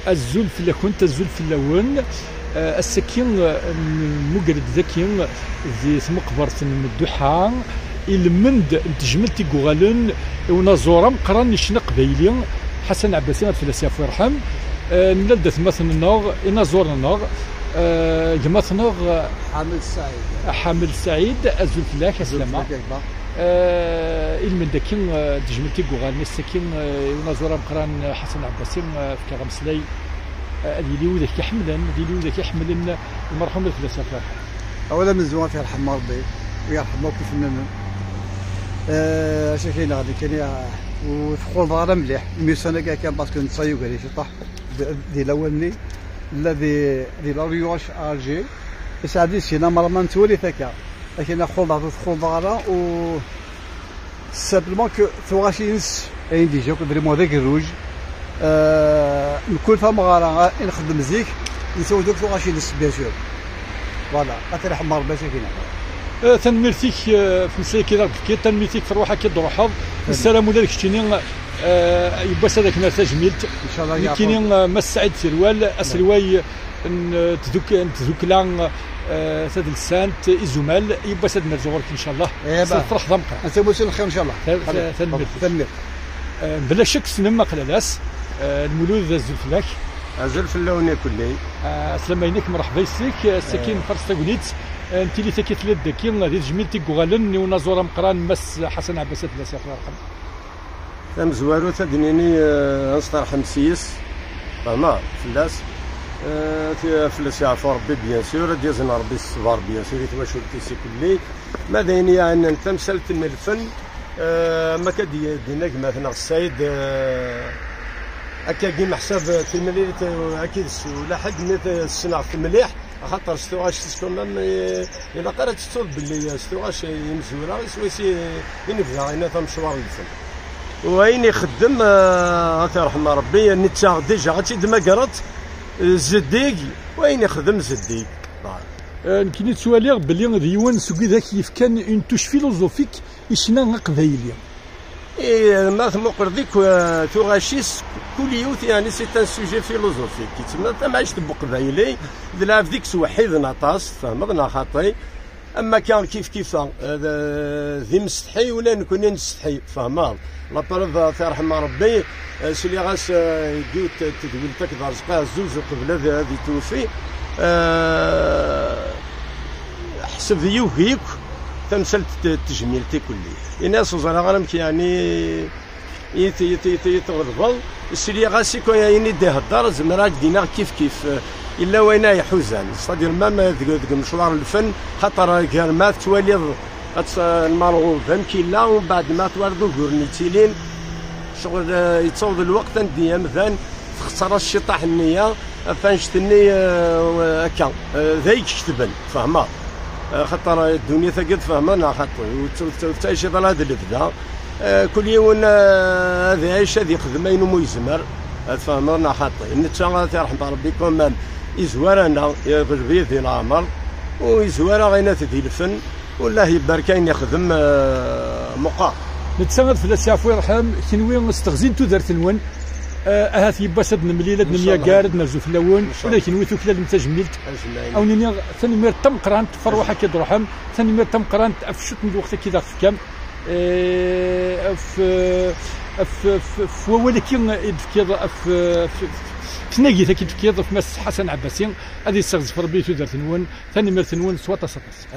الزول في اللكون الزول في اللون السكين مقرد ذكي ذي مقبرة المدوحة المند تجملتي قغالن ونزورم قران نشنا قبيلي حسن عباسي في الاسياف ويرحم نلدت مثلا النار نزورنا النار جماثنا حامل سعيد الزول في الله السلامة المند داكين تجملتي قغالن السكين ونزورم قران حسن عباسي في كغمسلي اللي وذاك يحملن المرحوم في الاسياف ويرحم اولا من زوان فيها الحمار ربي ويرحمه كيف نن اش كاين غادي كاين وثقول ضاره مليح الميسانه كان باسكو نتصايو قال لي طاح ديال الاولني الذي ديال ريوش الجي سعدي سينا مرة نتولي ثكا لكن ثقول ضاره و سامبلومون كو ثوغاشي نس اين ديجا فريمون ذاك الروج كل فما غاره نخدم زيك نسوي دوك ثوغاشي نس بيان سور فوالا اثر حمار باش كاين تنميرتيك في مساي كي كي تنميرتيك في روحك كي تروحض السلام عليك شتيني يباس هذاك ناس جميلت ان شاء الله كاينين ما السعيد سروال اسرواي تذوك لان ساد السانت ازومال يباس هاد نرجعوا ان شاء الله فرح ضمقه انت موسم الخير ان شاء الله تنمير بلا شك سنما قلالاس المولود الزلفلاك الزلفلاوني كلي السلام عليك مرحبا بك ساكن فرصه قنيت انت اللي تاكيت لداكي غادي تجميلتي غالن ونازور مقران مس حسن عباسات الله يغفر يرحم تم زوارو تدنيني نصطر حمسيس فما فلاس فلاس يعرفوا ربي بيان سور ديزنا ربي الصبار بيان سور يتواشوا الكيسي كلي ما دايني يعني انت مسلت من الفن ما كدي ديناك مثلا السيد هكا كيما حساب في المليله اكيد ولا حد نيت الصناعه في المليح خاطر ستوغاش تسكن الا قرات تطول باللي ستوغاش يمزوره سويسي ينفذها هنا تم مشوار الفن وين يخدم الله يرحم ربي نتا ديجا غاتي دما قرات الزديق وين يخدم الزديق يمكن تسواليغ باللي ديوان سوكي ذاك كيف كان اون توش فيلوزوفيك يشنا قبايلي ما ثم ديك توغاشيس كل يوث يعني سي ان سوجي فيلوزوفيك تسمى انت معايش تبو قبايلي دلا في ديك سوحيد نطاس فهمنا خاطي اما كان كيف ذي مستحي ولا نكون نستحي فهمان لا بروف يرحم ربي سولي غاس يديو تدويل تاك دارزقا زوج قبل هذه توفي حسب يوهيك تمثلت تجميلتي كلي الناس وزرا غرمك يعني يتغربل السلي غاسي كون يعني ديه الدار زمراك دينا كيف الا وين يحوزان صدير ما مشوار الفن خاطر كان ما توالي المرغوب فهمكي لا ومن بعد ما توردوا كورنيتيلين شغل يتصود الوقت ندي مثلا تخسر الشطاح النيه فانشتني هكا ذاك كتبن فهمها خاطر الدنيا ثقت فهمنا خاطر وتعيش هذا البدا كل يوم هذا عيش هذه خدمين وميزمر فهمنا خاطر نتا يرحم ربي كمان يزوارنا يغلبي ذي العمر ويزوار غينا ذي الفن والله يبارك يخدم مقام نتسنغد في الاسياف ويرحم كنوي استغزينتو دارت نون هات يباسد نمليلة نميا قارد نرزو في اللون ولكن ويثو كلا المتجملت او نيني ثاني مير تم قرانت فروحه كي دروحم ثاني مير تم قرانت افشت من الوقت كي داك في كام في ولكن يدفكيض في تناقي ذاك يدفكيض في مس حسن عباسي هذه استغز في ربي تو دارت نون ثاني مير تنون سواتا سطس